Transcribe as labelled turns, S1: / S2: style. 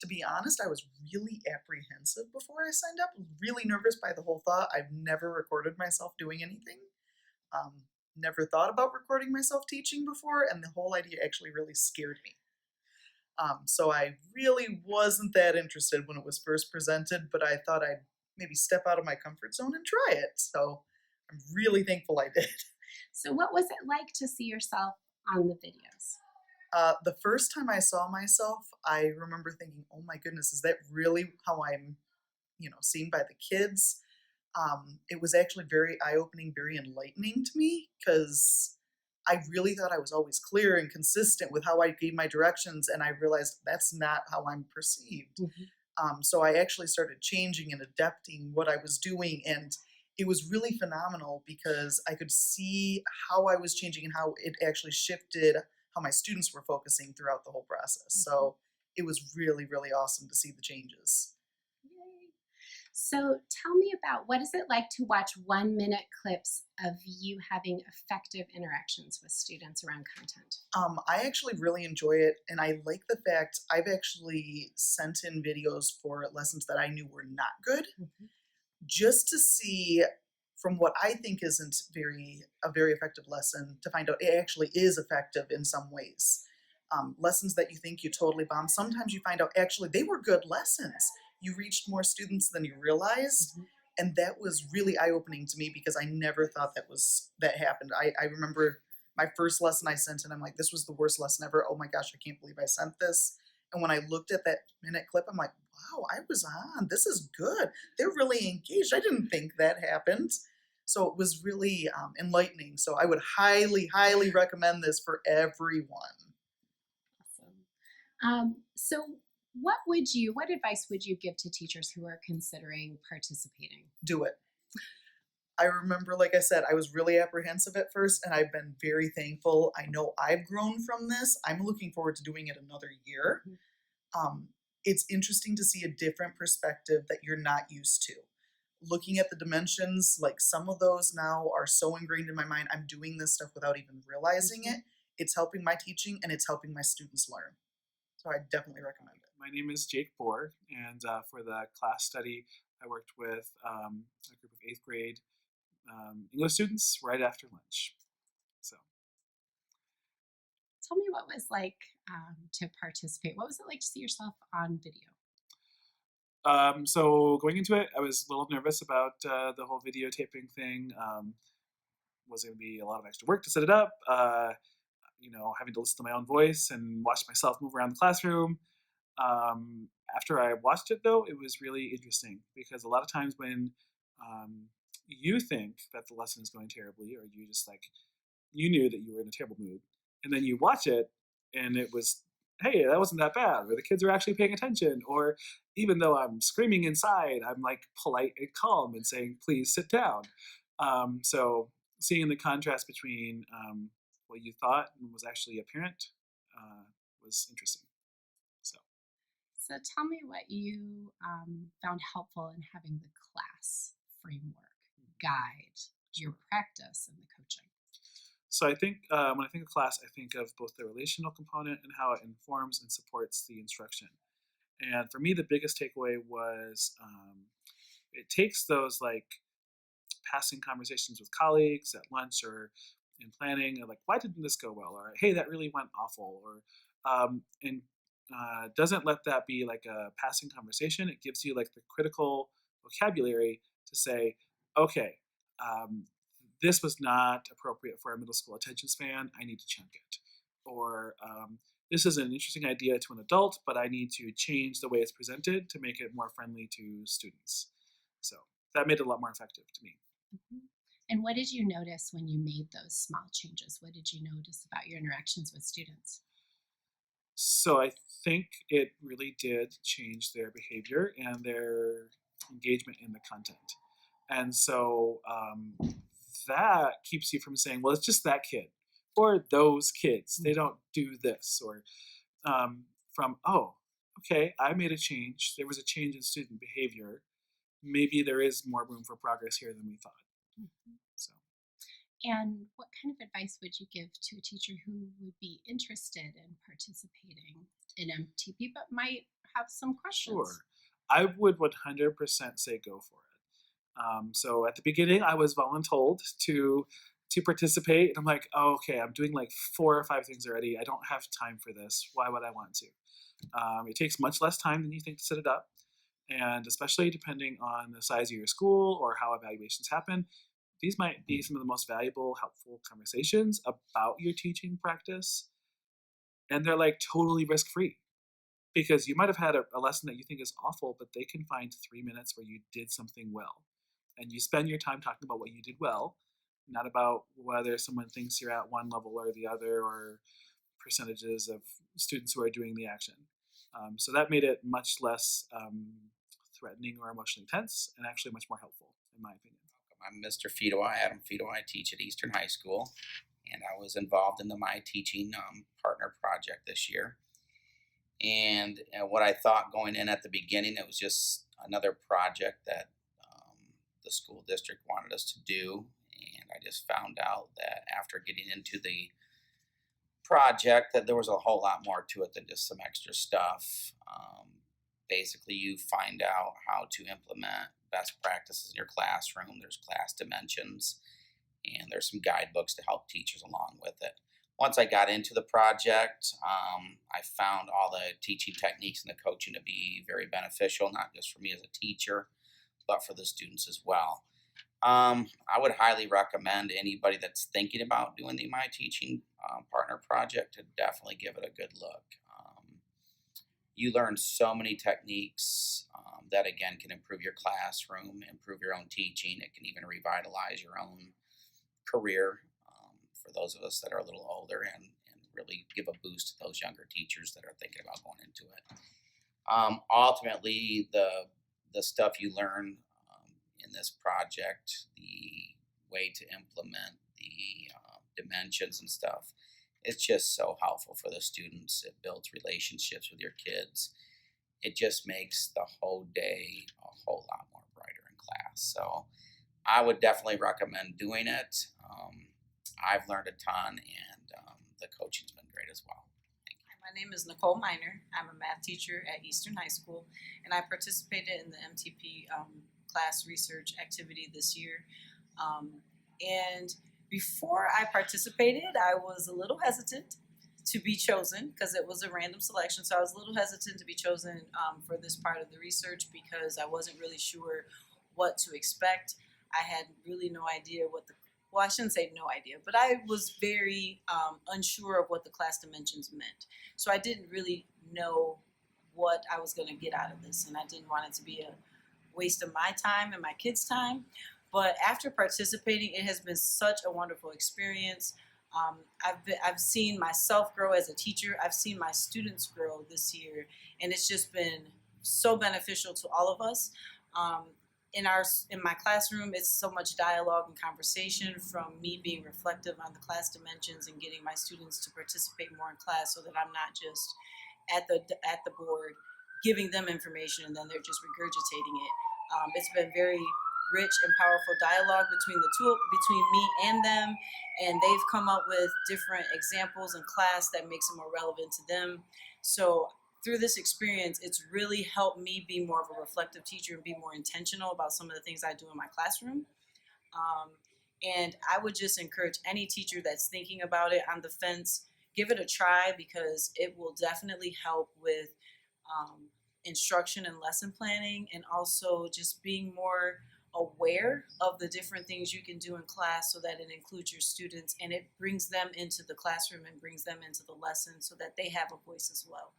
S1: To be honest, I was really apprehensive before I signed up, really nervous by the whole thought. I've never recorded myself doing anything. Um, Never thought about recording myself teaching before, and the whole idea actually really scared me. So I really wasn't that interested when it was first presented, but I thought I'd maybe step out of my comfort zone and try it. So I'm really thankful I did.
S2: So, what was it like to see yourself on the videos?
S1: The first time I saw myself, I remember thinking, "Oh my goodness, is that really how I'm, seen by the kids?" It was actually very eye-opening, very enlightening to me because I really thought I was always clear and consistent with how I gave my directions, and I realized that's not how I'm perceived.
S2: Mhm.
S1: So I actually started changing and adapting what I was doing, and it was really phenomenal because I could see how I was changing and how it actually shifted how my students were focusing throughout the whole process.
S2: Mhm.
S1: So it was really, really awesome to see the changes.
S2: Yay. So, tell me about what is it like to watch 1 minute clips of you having effective interactions with students around content?
S1: I actually really enjoy it, and I like the fact I've actually sent in videos for lessons that I knew were not good,
S2: Mhm.
S1: just to see from what I think isn't a very effective lesson to find out it actually is effective in some ways. Lessons that you think you totally bombed, sometimes you find out actually they were good lessons. You reached more students than you realized,
S2: Mhm.
S1: and that was really eye opening to me because I never thought that happened. I remember my first lesson I sent, and I'm like, this was the worst lesson ever. Oh my gosh, I can't believe I sent this. And when I looked at that minute clip, I'm like, wow, I was on. This is good. They're really engaged. I didn't think that happened. So it was really enlightening. So I would highly, highly recommend this for everyone.
S2: Awesome. So, what advice would you give to teachers who are considering participating?
S1: Do it. I remember, like I said, I was really apprehensive at first, and I've been very thankful. I know I've grown from this. I'm looking forward to doing it another year.
S2: Mhm.
S1: Um, it's interesting to see a different perspective that you're not used to. Looking at the dimensions, like some of those now are so ingrained in my mind, I'm doing this stuff without even realizing
S2: Mhm.
S1: it. It's helping my teaching and it's helping my students learn. So I definitely recommend it.
S3: My name is Jake Bohr, and for the class study, I worked with a group of eighth grade English students right after lunch. So,
S2: Tell me what was like to participate. What was it like to see yourself on video?
S3: so going into it, I was a little nervous about the whole videotaping thing. Was going to be a lot of extra work to set it up. Having to listen to my own voice and watch myself move around the classroom. After I watched it, though, it was really interesting because a lot of times when um, you think that the lesson is going terribly, or you knew that you were in a terrible mood, and then you watch it, and it was, hey, that wasn't that bad, or the kids are actually paying attention, or even though I'm screaming inside, I'm like polite and calm and saying, please sit down. So seeing the contrast between what you thought and was actually apparent was interesting. So.
S2: So, tell me what you found helpful in having the class framework guide your
S3: Sure.
S2: practice and the coaching.
S3: So I think when I think of class, I think of both the relational component and how it informs and supports the instruction. And for me, the biggest takeaway was it takes those like passing conversations with colleagues at lunch or in planning, and like, why didn't this go well? Or hey, that really went awful. Or and doesn't let that be like a passing conversation. It gives you like the critical vocabulary to say, okay, um, this was not appropriate for a middle school attention span. I need to chunk it. Or this is an interesting idea to an adult, but I need to change the way it's presented to make it more friendly to students. So that made it a lot more effective to me.
S2: Mhm. And what did you notice when you made those small changes? What did you notice about your interactions with students?
S3: So I think it really did change their behavior and their engagement in the content. And so that keeps you from saying, well, it's just that kid or those kids. They
S2: Mhm.
S3: don't do this. Or from, oh, okay, I made a change. There was a change in student behavior. Maybe there is more room for progress here than we thought.
S2: Mhm.
S3: So.
S2: And what kind of advice would you give to a teacher who would be interested in participating in MTP but might have some questions?
S3: Sure. I would 100% say go for it. So at the beginning, I was voluntold to participate, and I'm like, oh, okay, I'm doing like 4 or 5 things already. I don't have time for this. Why would I want to? It takes much less time than you think to set it up, and especially depending on the size of your school or how evaluations happen, these might be some of the most valuable, helpful conversations about your teaching practice, and they're like totally risk free because you might have had a lesson that you think is awful, but they can find 3 minutes where you did something well. And you spend your time talking about what you did well, not about whether someone thinks you're at one level or the other or percentages of students who are doing the action. So that made it much less threatening or emotionally tense and actually much more helpful, in my opinion.
S4: I'm Mr. Fido, Adam Fido. I teach at Eastern High School, and I was involved in the My Teaching Partner Project this year. And what I thought going in at the beginning, it was just another project that the school district wanted us to do. And I just found out that after getting into the project, that there was a whole lot more to it than just some extra stuff. Basically, you find out how to implement best practices in your classroom. There's class dimensions, and there's some guidebooks to help teachers along with it. Once I got into the project, I found all the teaching techniques and the coaching to be very beneficial, not just for me as a teacher, but for the students as well. I would highly recommend anybody that's thinking about doing the My Teaching Partner Project to definitely give it a good look. You learn so many techniques that, again, can improve your classroom, improve your own teaching. It can even revitalize your own career for those of us that are a little older and really give a boost to those younger teachers that are thinking about going into it. Ultimately, the stuff you learn in this project, the way to implement the dimensions and stuff, it's just so helpful for the students. It builds relationships with your kids. It just makes the whole day a whole lot more brighter in class. So I would definitely recommend doing it. I've learned a ton, and the coaching's been great as well.
S5: My name is Nicole Miner. I'm a math teacher at Eastern High School, and I participated in the MTP class research activity this year. And before I participated, I was a little hesitant to be chosen because it was a random selection. So I was a little hesitant to be chosen for this part of the research because I wasn't really sure what to expect. I had really no idea I shouldn't say no idea, but I was very unsure of what the class dimensions meant. So I didn't really know what I was going to get out of this, and I didn't want it to be a waste of my time and my kids' time. But after participating, it has been such a wonderful experience. I've seen myself grow as a teacher. I've seen my students grow this year, and it's just been so beneficial to all of us. In my classroom, it's so much dialogue and conversation from me being reflective on the class dimensions and getting my students to participate more in class, so that I'm not just at the board giving them information and then they're just regurgitating it. It's been very rich and powerful dialogue between me and them, and they've come up with different examples in class that makes it more relevant to them. So through this experience, it's really helped me be more of a reflective teacher and be more intentional about some of the things I do in my classroom. And I would just encourage any teacher that's thinking about it on the fence, give it a try, because it will definitely help with instruction and lesson planning, and also just being more aware of the different things you can do in class so that it includes your students and it brings them into the classroom and brings them into the lesson so that they have a voice as well.